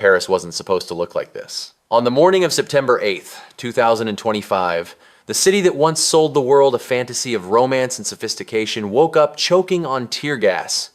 Paris wasn't supposed to look like this. On the morning of September 8th, 2025, the city that once sold the world a fantasy of romance and sophistication woke up choking on tear gas.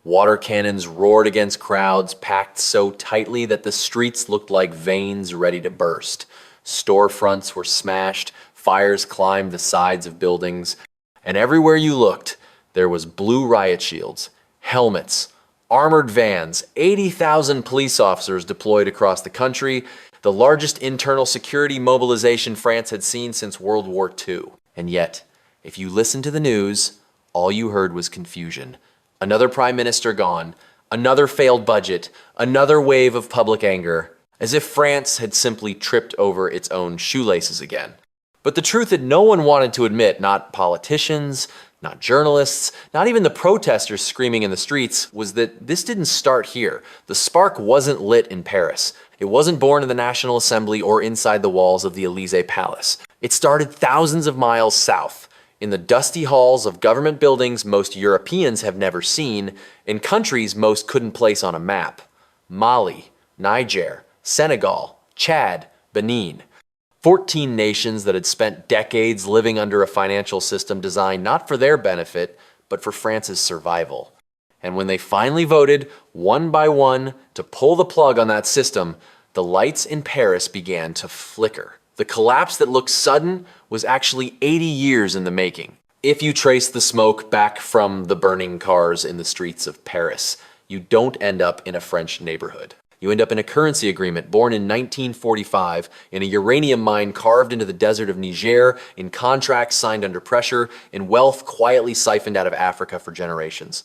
Water cannons roared against crowds packed so tightly that the streets looked like veins ready to burst. Storefronts were smashed, fires climbed the sides of buildings, and everywhere you looked, there was blue riot shields, helmets, armored vans, 80,000 police officers deployed across the country, the largest internal security mobilization France had seen since World War II. And yet, if you listened to the news, all you heard was confusion. Another prime minister gone, another failed budget, another wave of public anger, as if France had simply tripped over its own shoelaces again. But the truth that no one wanted to admit, not politicians, not journalists, not even the protesters screaming in the streets, was that this didn't start here. The spark wasn't lit in Paris. It wasn't born in the National Assembly or inside the walls of the Élysée Palace. It started thousands of miles south, in the dusty halls of government buildings most Europeans have never seen, in countries most couldn't place on a map. Mali, Niger, Senegal, Chad, Benin. 14 nations that had spent decades living under a financial system designed not for their benefit, but for France's survival. And when they finally voted, one by one, to pull the plug on that system, the lights in Paris began to flicker. The collapse that looked sudden was actually 80 years in the making. If you trace the smoke back from the burning cars in the streets of Paris, you don't end up in a French neighborhood. You end up in a currency agreement born in 1945, in a uranium mine carved into the desert of Niger, in contracts signed under pressure, in wealth quietly siphoned out of Africa for generations.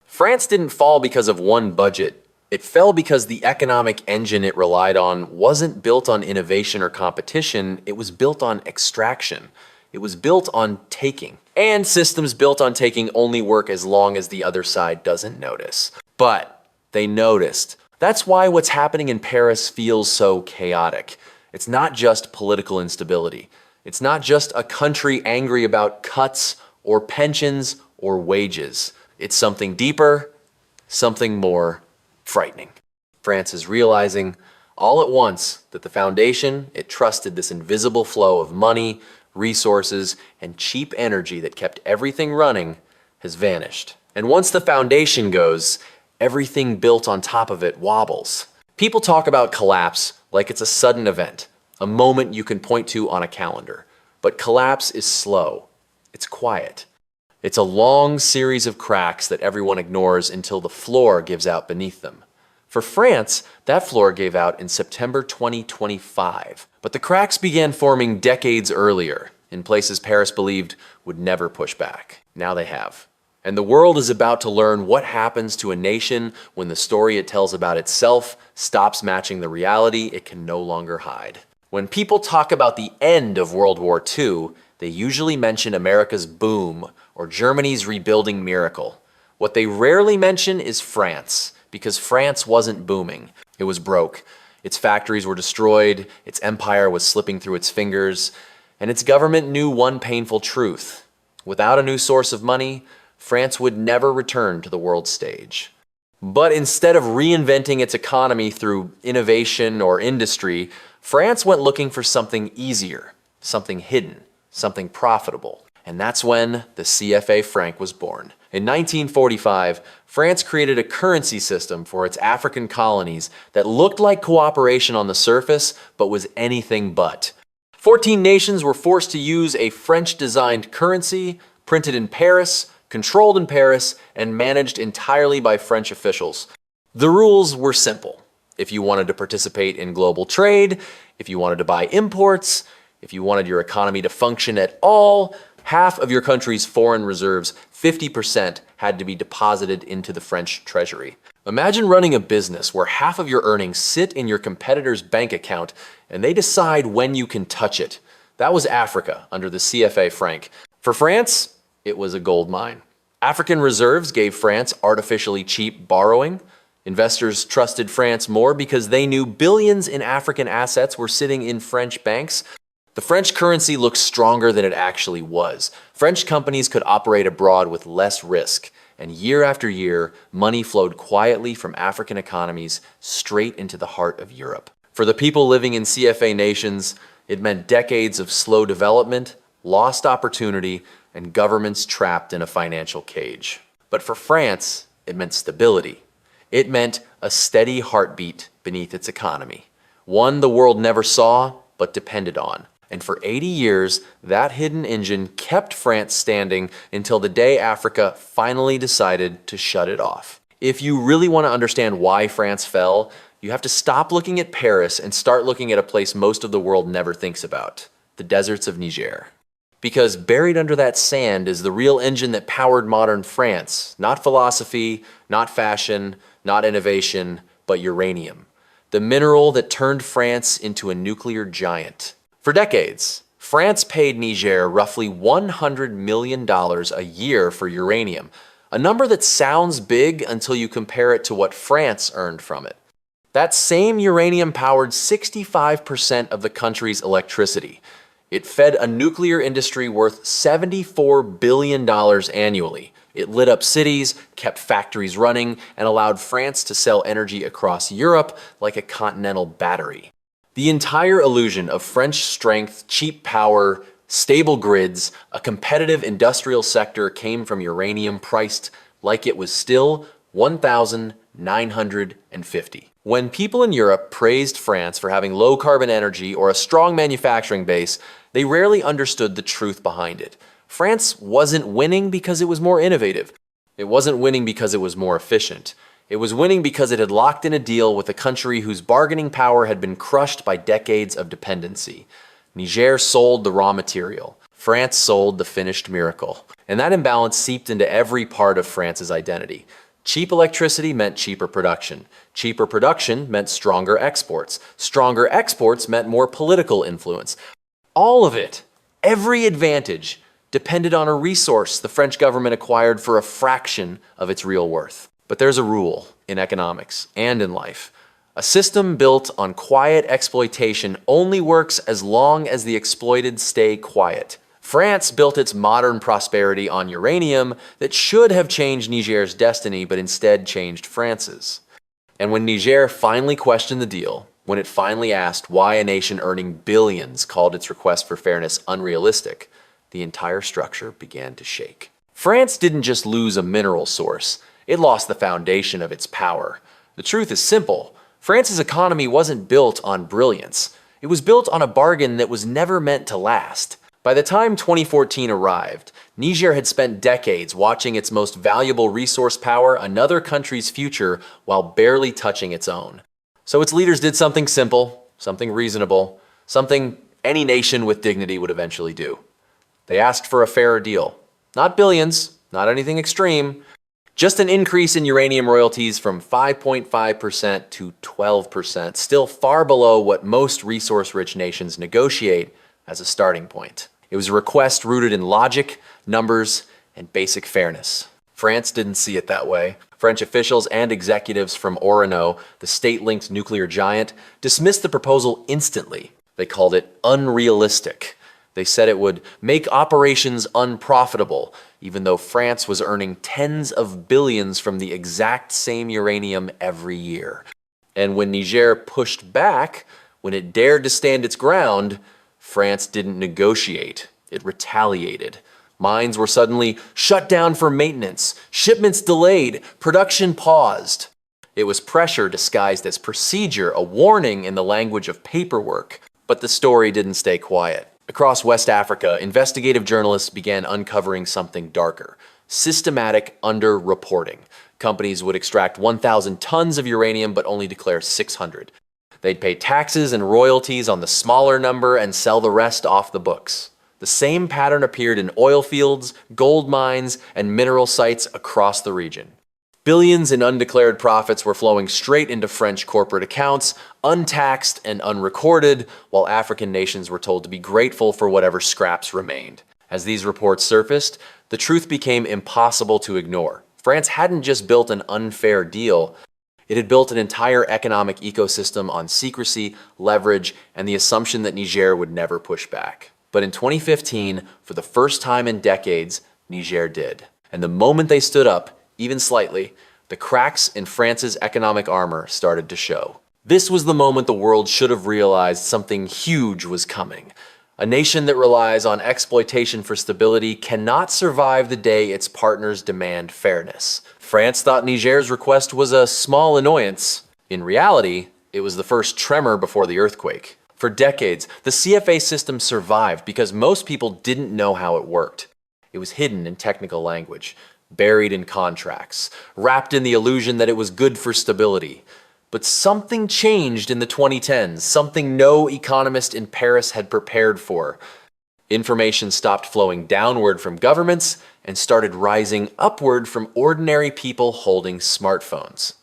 France didn't fall because of one budget. It fell because the economic engine it relied on wasn't built on innovation or competition, it was built on extraction. It was built on taking. And systems built on taking only work as long as the other side doesn't notice. But they noticed. That's why what's happening in Paris feels so chaotic. It's not just political instability. It's not just a country angry about cuts or pensions or wages. It's something deeper, something more frightening. France is realizing all at once that the foundation it trusted, this invisible flow of money, resources, and cheap energy that kept everything running, has vanished. And once the foundation goes, everything built on top of it wobbles. People talk about collapse like it's a sudden event, a moment you can point to on a calendar. But collapse is slow. It's quiet. It's a long series of cracks that everyone ignores until the floor gives out beneath them. For France, that floor gave out in September 2025. But the cracks began forming decades earlier, in places Paris believed would never push back. Now they have. And the world is about to learn what happens to a nation when the story it tells about itself stops matching the reality it can no longer hide. When people talk about the end of World War II, they usually mention America's boom or Germany's rebuilding miracle. What they rarely mention is France, because France wasn't booming. It was broke. Its factories were destroyed, its empire was slipping through its fingers, and its government knew one painful truth. Without a new source of money, France would never return to the world stage. But instead of reinventing its economy through innovation or industry, France went looking for something easier, something hidden, something profitable. And that's when the CFA franc was born. In 1945, France created a currency system for its African colonies that looked like cooperation on the surface, but was anything but. 14 nations were forced to use a French-designed currency, printed in Paris, controlled in Paris, and managed entirely by French officials. The rules were simple. If you wanted to participate in global trade, if you wanted to buy imports, if you wanted your economy to function at all, half of your country's foreign reserves, 50%, had to be deposited into the French treasury. Imagine running a business where half of your earnings sit in your competitor's bank account and they decide when you can touch it. That was Africa under the CFA franc. For France, it was a gold mine. African reserves gave France artificially cheap borrowing. Investors trusted France more because they knew billions in African assets were sitting in French banks. The French currency looked stronger than it actually was. French companies could operate abroad with less risk, and year after year, money flowed quietly from African economies straight into the heart of Europe. For the people living in CFA nations, it meant decades of slow development, lost opportunity, and governments trapped in a financial cage. But for France, it meant stability. It meant a steady heartbeat beneath its economy, one the world never saw but depended on. And for 80 years, that hidden engine kept France standing until the day Africa finally decided to shut it off. If you really want to understand why France fell, you have to stop looking at Paris and start looking at a place most of the world never thinks about, the deserts of Niger. Because buried under that sand is the real engine that powered modern France, not philosophy, not fashion, not innovation, but uranium, the mineral that turned France into a nuclear giant. For decades, France paid Niger roughly $100 million a year for uranium, a number that sounds big until you compare it to what France earned from it. That same uranium powered 65% of the country's electricity. It fed a nuclear industry worth $74 billion annually. It lit up cities, kept factories running, and allowed France to sell energy across Europe like a continental battery. The entire illusion of French strength, cheap power, stable grids, a competitive industrial sector came from uranium priced like it was still 1,950. When people in Europe praised France for having low carbon energy or a strong manufacturing base, they rarely understood the truth behind it. France wasn't winning because it was more innovative. It wasn't winning because it was more efficient. It was winning because it had locked in a deal with a country whose bargaining power had been crushed by decades of dependency. Niger sold the raw material. France sold the finished miracle. And that imbalance seeped into every part of France's identity. Cheap electricity meant cheaper production. Cheaper production meant stronger exports. Stronger exports meant more political influence. All of it, every advantage, depended on a resource the French government acquired for a fraction of its real worth. But there's a rule in economics and in life. A system built on quiet exploitation only works as long as the exploited stay quiet. France built its modern prosperity on uranium that should have changed Niger's destiny, but instead changed France's. And when Niger finally questioned the deal, when it finally asked why a nation earning billions called its request for fairness unrealistic, the entire structure began to shake. France didn't just lose a mineral source. It lost the foundation of its power. The truth is simple. France's economy wasn't built on brilliance. It was built on a bargain that was never meant to last. By the time 2014 arrived, Niger had spent decades watching its most valuable resource power another country's future while barely touching its own. So its leaders did something simple, something reasonable, something any nation with dignity would eventually do. They asked for a fairer deal. Not billions, not anything extreme, just an increase in uranium royalties from 5.5% to 12%, still far below what most resource-rich nations negotiate as a starting point. It was a request rooted in logic, numbers, and basic fairness. France didn't see it that way. French officials and executives from Orano, the state-linked nuclear giant, dismissed the proposal instantly. They called it unrealistic. They said it would make operations unprofitable, even though France was earning tens of billions from the exact same uranium every year. And when Niger pushed back, when it dared to stand its ground, France didn't negotiate. It retaliated. Mines were suddenly shut down for maintenance, shipments delayed, production paused. It was pressure disguised as procedure, a warning in the language of paperwork. But the story didn't stay quiet. Across West Africa, investigative journalists began uncovering something darker: systematic underreporting. Companies would extract 1,000 tons of uranium but only declare 600. They'd pay taxes and royalties on the smaller number and sell the rest off the books. The same pattern appeared in oil fields, gold mines, and mineral sites across the region. Billions in undeclared profits were flowing straight into French corporate accounts, untaxed and unrecorded, while African nations were told to be grateful for whatever scraps remained. As these reports surfaced, the truth became impossible to ignore. France hadn't just built an unfair deal, it had built an entire economic ecosystem on secrecy, leverage, and the assumption that Niger would never push back. But in 2015, for the first time in decades, Niger did. And the moment they stood up, even slightly, the cracks in France's economic armor started to show. This was the moment the world should have realized something huge was coming. A nation that relies on exploitation for stability cannot survive the day its partners demand fairness. France thought Niger's request was a small annoyance. In reality, it was the first tremor before the earthquake. For decades, the CFA system survived because most people didn't know how it worked. It was hidden in technical language, buried in contracts, wrapped in the illusion that it was good for stability. But something changed in the 2010s, something no economist in Paris had prepared for. Information stopped flowing downward from governments and started rising upward from ordinary people holding smartphones.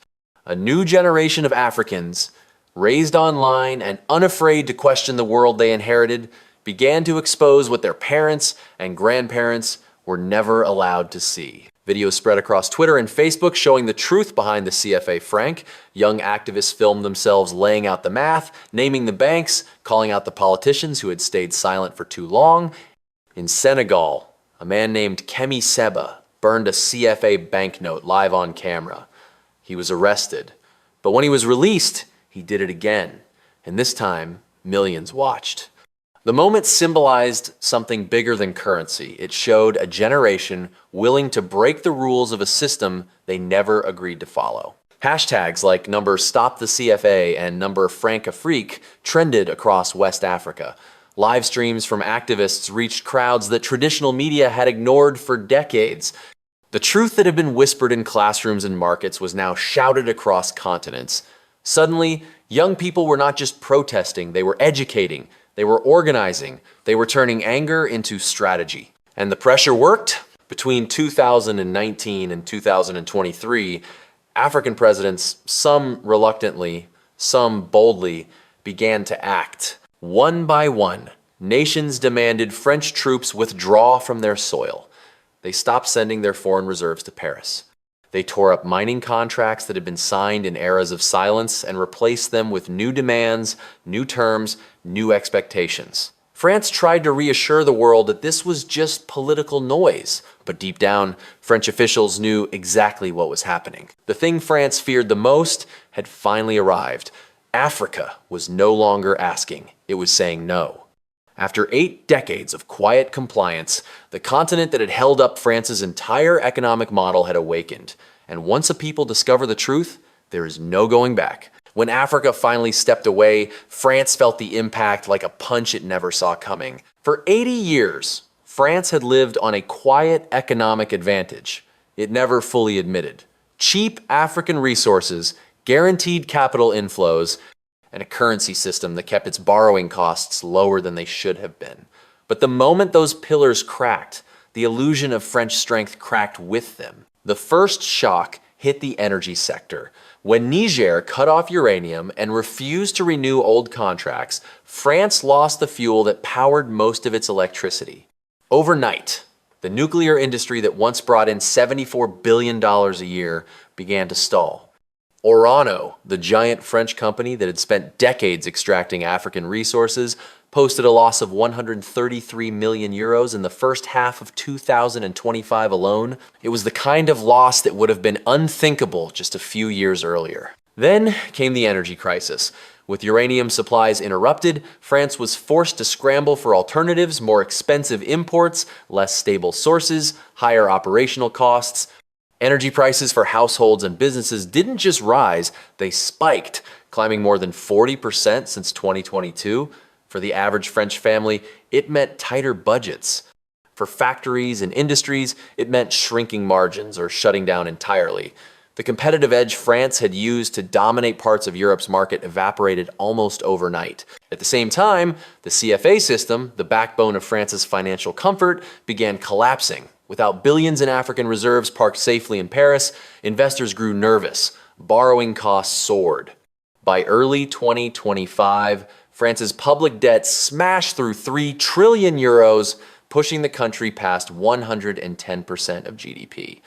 A new generation of Africans, raised online and unafraid to question the world they inherited, began to expose what their parents and grandparents were never allowed to see. Videos spread across Twitter and Facebook showing the truth behind the CFA franc. Young activists filmed themselves laying out the math, naming the banks, calling out the politicians who had stayed silent for too long. In Senegal, a man named Kemi Seba burned a CFA banknote live on camera. He was arrested, but when he was released, he did it again, and this time, millions watched. The moment symbolized something bigger than currency. It showed a generation willing to break the rules of a system they never agreed to follow. Hashtags like #StopTheCFA and #FrancAfrique trended across West Africa. Live streams from activists reached crowds that traditional media had ignored for decades. The truth that had been whispered in classrooms and markets was now shouted across continents. Suddenly, young people were not just protesting, they were educating. They were organizing. They were turning anger into strategy. And the pressure worked. Between 2019 and 2023, African presidents, some reluctantly, some boldly, began to act. One by one, nations demanded French troops withdraw from their soil. They stopped sending their foreign reserves to Paris. They tore up mining contracts that had been signed in eras of silence and replaced them with new demands, new terms, new expectations. France tried to reassure the world that this was just political noise, but deep down, French officials knew exactly what was happening. The thing France feared the most had finally arrived. Africa was no longer asking, it was saying no. After 8 decades of quiet compliance, the continent that had held up France's entire economic model had awakened. And once a people discover the truth, there is no going back. When Africa finally stepped away, France felt the impact like a punch it never saw coming. For 80 years, France had lived on a quiet economic advantage it never fully admitted. Cheap African resources, guaranteed capital inflows, and a currency system that kept its borrowing costs lower than they should have been. But the moment those pillars cracked, the illusion of French strength cracked with them. The first shock hit the energy sector. When Niger cut off uranium and refused to renew old contracts, France lost the fuel that powered most of its electricity. Overnight, the nuclear industry that once brought in $74 billion a year began to stall. Uranium, the giant French company that had spent decades extracting African resources, posted a loss of 133 million euros in the first half of 2025 alone. It was the kind of loss that would have been unthinkable just a few years earlier. Then came the energy crisis. With uranium supplies interrupted, France was forced to scramble for alternatives, more expensive imports, less stable sources, higher operational costs. Energy prices for households and businesses didn't just rise, they spiked, climbing more than 40% since 2022. For the average French family, it meant tighter budgets. For factories and industries, it meant shrinking margins or shutting down entirely. The competitive edge France had used to dominate parts of Europe's market evaporated almost overnight. At the same time, the CFA system, the backbone of France's financial comfort, began collapsing. Without billions in African reserves parked safely in Paris, investors grew nervous. Borrowing costs soared. By early 2025, France's public debt smashed through 3 trillion euros, pushing the country past 110% of GDP.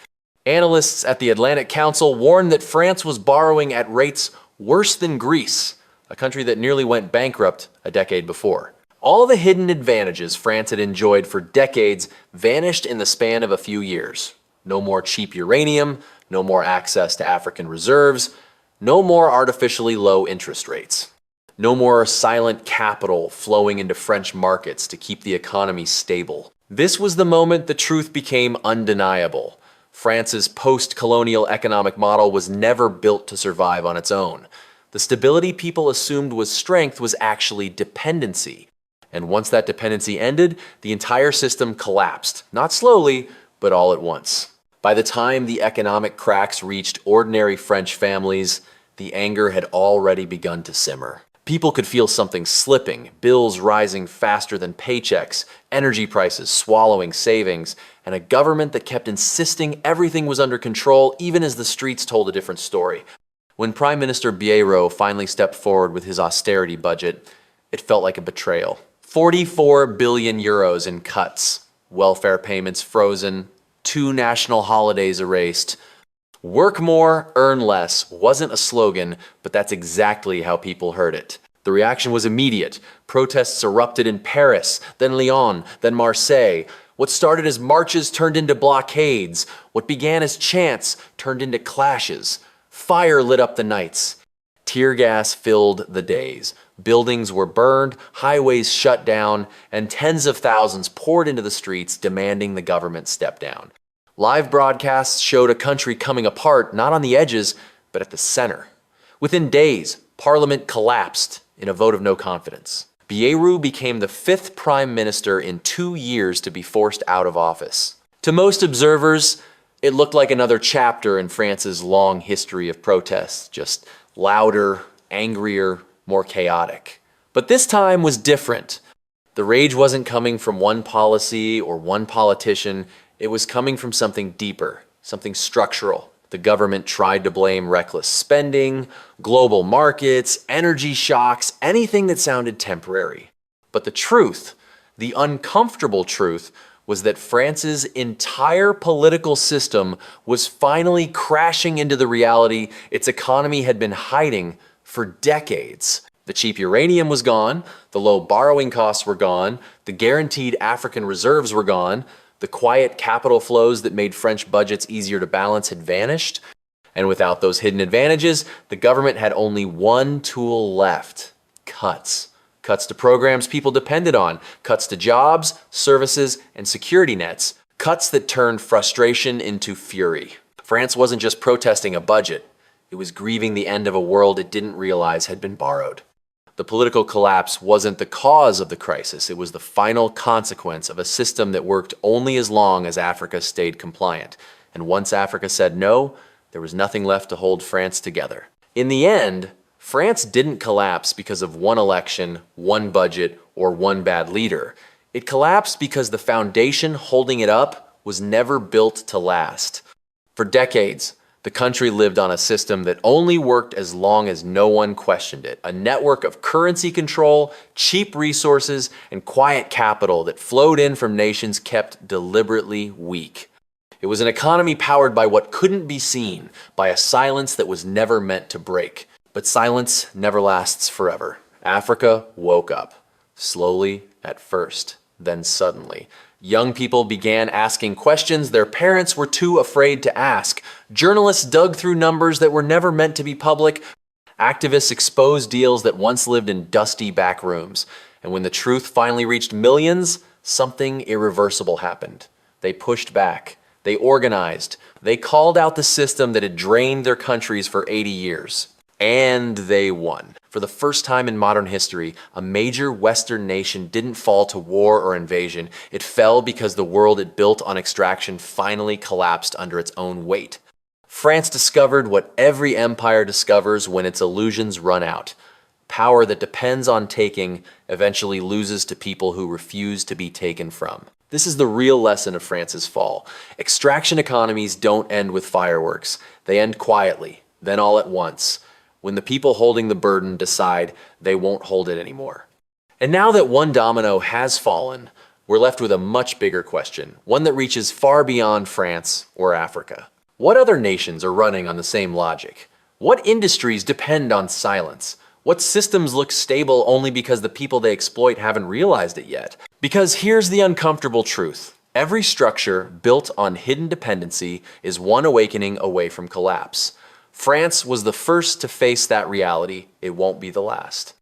Analysts at the Atlantic Council warned that France was borrowing at rates worse than Greece, a country that nearly went bankrupt a decade before. All the hidden advantages France had enjoyed for decades vanished in the span of a few years. No more cheap uranium, No more access to African reserves. No more artificially low interest rates. No more silent capital flowing into French markets to keep the economy stable. This was the moment the truth became undeniable. France's post-colonial economic model was never built to survive on its own. The stability people assumed was strength was actually dependency. And once that dependency ended, the entire system collapsed. Not slowly, but all at once. By the time the economic cracks reached ordinary French families, the anger had already begun to simmer. People could feel something slipping, bills rising faster than paychecks, energy prices swallowing savings, and a government that kept insisting everything was under control even as the streets told a different story. When Prime Minister Bayrou finally stepped forward with his austerity budget, it felt like a betrayal. 44 billion euros in cuts, welfare payments frozen, 2 national holidays erased. Work more, earn less wasn't a slogan, but that's exactly how people heard it. The reaction was immediate. Protests erupted in Paris, then Lyon, then Marseille. What started as marches turned into blockades. What began as chants turned into clashes. Fire lit up the nights. Tear gas filled the days. Buildings were burned, highways shut down, and tens of thousands poured into the streets demanding the government step down. Live broadcasts showed a country coming apart, not on the edges, but at the center. Within days, Parliament collapsed in a vote of no confidence. Bayrou became the 5th prime minister in 2 years to be forced out of office. To most observers, it looked like another chapter in France's long history of protests, just louder, angrier, more chaotic. But this time was different. The rage wasn't coming from one policy or one politician. It was coming from something deeper, something structural. The government tried to blame reckless spending, global markets, energy shocks, anything that sounded temporary. But the truth, the uncomfortable truth, was that France's entire political system was finally crashing into the reality its economy had been hiding for decades. The cheap uranium was gone, the low borrowing costs were gone, the guaranteed African reserves were gone, the quiet capital flows that made French budgets easier to balance had vanished. And without those hidden advantages, the government had only one tool left: cuts. Cuts to programs people depended on, cuts to jobs, services, and security nets. Cuts that turned frustration into fury. France wasn't just protesting a budget, it was grieving the end of a world it didn't realize had been borrowed. The political collapse wasn't the cause of the crisis, it was the final consequence of a system that worked only as long as Africa stayed compliant. And once Africa said no, there was nothing left to hold France together. In the end, France didn't collapse because of one election, one budget, or one bad leader. It collapsed because the foundation holding it up was never built to last. For decades, the country lived on a system that only worked as long as no one questioned it. A network of currency control, cheap resources, and quiet capital that flowed in from nations kept deliberately weak. It was an economy powered by what couldn't be seen, by a silence that was never meant to break. But silence never lasts forever. Africa woke up. Slowly at first, then suddenly. Young people began asking questions their parents were too afraid to ask. Journalists dug through numbers that were never meant to be public. Activists exposed deals that once lived in dusty back rooms. And when the truth finally reached millions, something irreversible happened. They pushed back. They organized. They called out the system that had drained their countries for 80 years. And they won. For the first time in modern history, a major Western nation didn't fall to war or invasion. It fell because the world it built on extraction finally collapsed under its own weight. France discovered what every empire discovers when its illusions run out. Power that depends on taking eventually loses to people who refuse to be taken from. This is the real lesson of France's fall. Extraction economies don't end with fireworks. They end quietly, then all at once, when the people holding the burden decide they won't hold it anymore. And now that one domino has fallen, we're left with a much bigger question, one that reaches far beyond France or Africa. What other nations are running on the same logic? What industries depend on silence? What systems look stable only because the people they exploit haven't realized it yet? Because here's the uncomfortable truth. Every structure built on hidden dependency is one awakening away from collapse. France was the first to face that reality. It won't be the last.